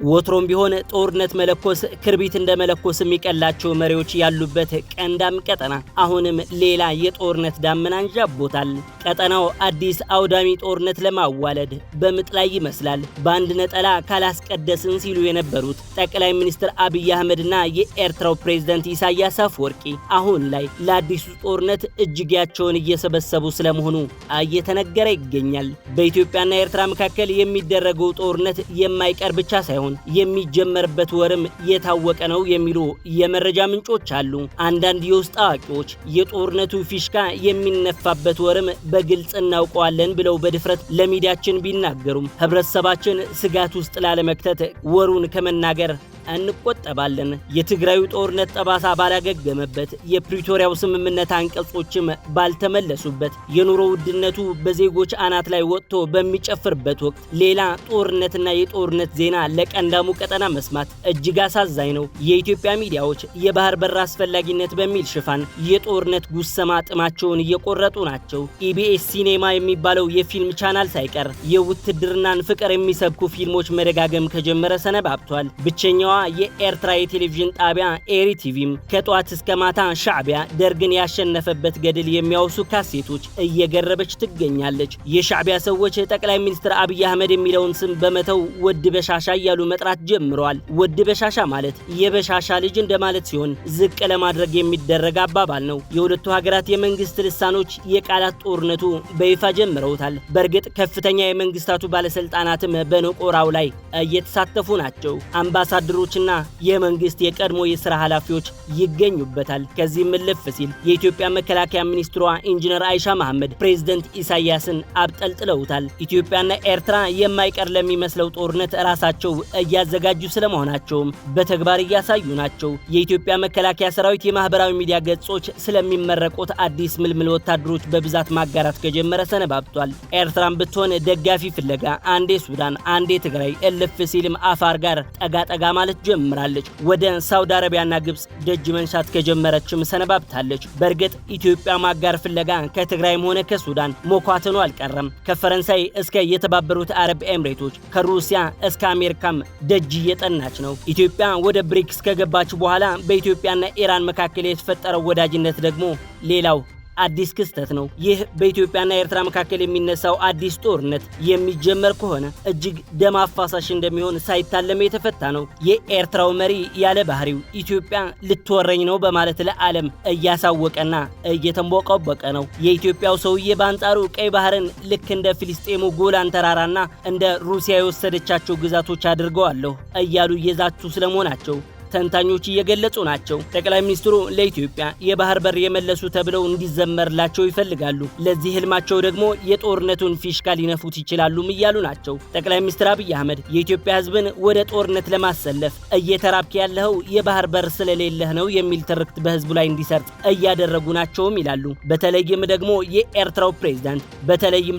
ወትሮም ቢሆን ጦርነት መለኮስ ክርቢት እንደ መለኮስ የሚቀላቸው መሪዎች ያሉበት ቀንዳም ቀጠና አሁንም ሌላ የጦርነት ዳመና አንዣቦታል። ቀጠናው አዲስ አውዳሚ ጦርነት ለማዋለድ በምጥ ላይ ይመስላል። በአንድ ነጠላ ካላስቀደስን ሲሉ የነበሩት ጠቅላይ ሚኒስትር አብይ አህመድና የኤርትራው ፕሬዝዳንት ኢሳያስ አፈወርቂ አሁን ላይ ለአዲሱ ጦርነት እጅጌያቸውን እየሰበሰቡ ስለመሆኑ እየተነገረ ይገኛል። በኢትዮጵያና ኤርትራ መካከል የሚደረገው ጦርነት የማይቀር ብቻ ሳይሆን የሚጀመርበት ወርም የታወቀ ነው የሚሉ የመረጃ ምንጮች አሉ። አንዳንድ የውስጥ አዋቂዎች የጦርነቱ ፊሽካ የሚነፋበት ወርም በግልጽ እናውቀዋለን ብለው በድፍረት ለሚዲያችን ቢናገሩም ህብረተሰባችን ስጋት ውስጥ ላለመክተት ወሩን ከመናገር እንቆጠባለን። የትግራዩ ጦርነት ጠባሳ ባላገገመበት፣ የፕሪቶሪያው ስምምነት አንቀጾችም ባልተመለሱበት፣ የኑሮ ውድነቱ በዜጎች አናት ላይ ወጥቶ በሚጨፍርበት ወቅት ሌላ ጦርነትና የጦርነት ዜና ለቀንዳሙ ቀጠና መስማት እጅግ አሳዛኝ ነው። የኢትዮጵያ ሚዲያዎች የባህር በር አስፈላጊነት በሚል ሽፋን የጦርነት ጉሰማ ጥማቸውን እየቆረጡ ናቸው። ኢቢኤስ ሲኔማ የሚባለው የፊልም ቻናል ሳይቀር የውትድርናን ፍቅር የሚሰብኩ ፊልሞች መደጋገም ከጀመረ ሰነባብቷል። ብቸኛዋ የኤርትራ የቴሌቪዥን ጣቢያ ኤሪ ቲቪም ከጧት እስከ ማታ ሻዕቢያ ደርግን ያሸነፈበት ገድል የሚያወሱ ካሴቶች እየገረበች ትገኛለች። የሻዕቢያ ሰዎች ጠቅላይ ሚኒስትር አብይ አህመድ የሚለውን ስም በመተው ወድ በሻሻ እያሉ መጥራት ጀምረዋል። ወድ በሻሻ ማለት የበሻሻ ልጅ እንደማለት ሲሆን ዝቅ ለማድረግ የሚደረግ አባባል ነው። የሁለቱ ሀገራት የመንግስት ልሳኖች የቃላት ጦርነቱ በይፋ ጀምረውታል። በእርግጥ ከፍተኛ የመንግስታቱ ባለስልጣናትም በነቆራው ላይ እየተሳተፉ ናቸው። አምባሳደሮችና የመንግስት የቀድሞ የሥራ ኃላፊዎች ይገኙበታል። ከዚህም እልፍ ሲል የኢትዮጵያ መከላከያ ሚኒስትሯ ኢንጂነር አይሻ መሐመድ ፕሬዝዳንት ኢሳያስን አብጠልጥለውታል። ኢትዮጵያና ኤርትራ የማይቀር ለሚመስለው ጦርነት ራሳቸው እያዘጋጁ ስለመሆናቸውም በተግባር እያሳዩ ናቸው። የኢትዮጵያ መከላከያ ሰራዊት የማህበራዊ ሚዲያ ገጾች ስለሚመረቁት አዲስ ምልምል ወታደሮች በብዛት ማጋራት ከጀመረ ሰነባብቷል። ኤርትራም ብትሆን ደጋፊ ፍለጋ አንዴ ሱዳን፣ አንዴ ትግራይ፣ እልፍ ሲልም አፋር ጋር ጠጋ ማለት ጀምራለች። ወደ ሳውዲ አረቢያና ግብጽ ደጅ መንሻት ከጀመረችም ሰነባብታለች። በእርግጥ ኢትዮጵያ ማጋር ፍለጋ ከትግራይም ሆነ ከሱዳን ሞኳተኑ አልቀረም። ከፈረንሳይ እስከ የተባበሩት አረብ ኤምሬቶች፣ ከሩሲያ እስከ አሜሪካም ደጅ እየጠናች ነው። ኢትዮጵያ ወደ ብሪክስ ከገባች በኋላ በኢትዮጵያና ኢራን መካከል የተፈጠረው ወዳጅነት ደግሞ ሌላው አዲስ ክስተት ነው። ይህ በኢትዮጵያና ኤርትራ መካከል የሚነሳው አዲስ ጦርነት የሚጀመር ከሆነ እጅግ ደም አፋሳሽ እንደሚሆን ሳይታለም የተፈታ ነው። የኤርትራው መሪ ያለ ባህሪው ኢትዮጵያ ልትወረኝ ነው በማለት ለዓለም እያሳወቀና እየተንቦቀቦቀ ነው። የኢትዮጵያው ሰውዬ በአንጻሩ ቀይ ባህርን ልክ እንደ ፊልስጤሙ ጎላን ተራራና እንደ ሩሲያ የወሰደቻቸው ግዛቶች አድርገዋለሁ እያሉ እየዛቱ ስለመሆናቸው ተንታኞች እየገለጹ ናቸው። ጠቅላይ ሚኒስትሩ ለኢትዮጵያ የባህር በር የመለሱ ተብለው እንዲዘመርላቸው ይፈልጋሉ። ለዚህ ህልማቸው ደግሞ የጦርነቱን ፊሽካ ሊነፉት ይችላሉም እያሉ ናቸው። ጠቅላይ ሚኒስትር አብይ አህመድ የኢትዮጵያ ህዝብን ወደ ጦርነት ለማሰለፍ እየተራብክ ያለኸው የባህር በር ስለሌለህ ነው የሚል ትርክት በህዝቡ ላይ እንዲሰርጥ እያደረጉ ናቸውም ይላሉ። በተለይም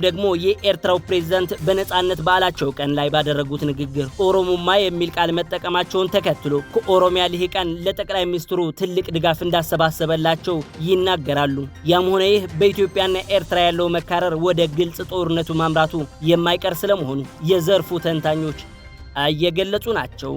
ደግሞ የኤርትራው ፕሬዝዳንት በነጻነት በዓላቸው ቀን ላይ ባደረጉት ንግግር ኦሮሞማ የሚል ቃል መጠቀማቸውን ተከትሎ ኦሮሚያ ልሂቃን ለጠቅላይ ሚኒስትሩ ትልቅ ድጋፍ እንዳሰባሰበላቸው ይናገራሉ። ያም ሆነ ይህ በኢትዮጵያና ኤርትራ ያለው መካረር ወደ ግልጽ ጦርነቱ ማምራቱ የማይቀር ስለመሆኑ የዘርፉ ተንታኞች እየገለጹ ናቸው።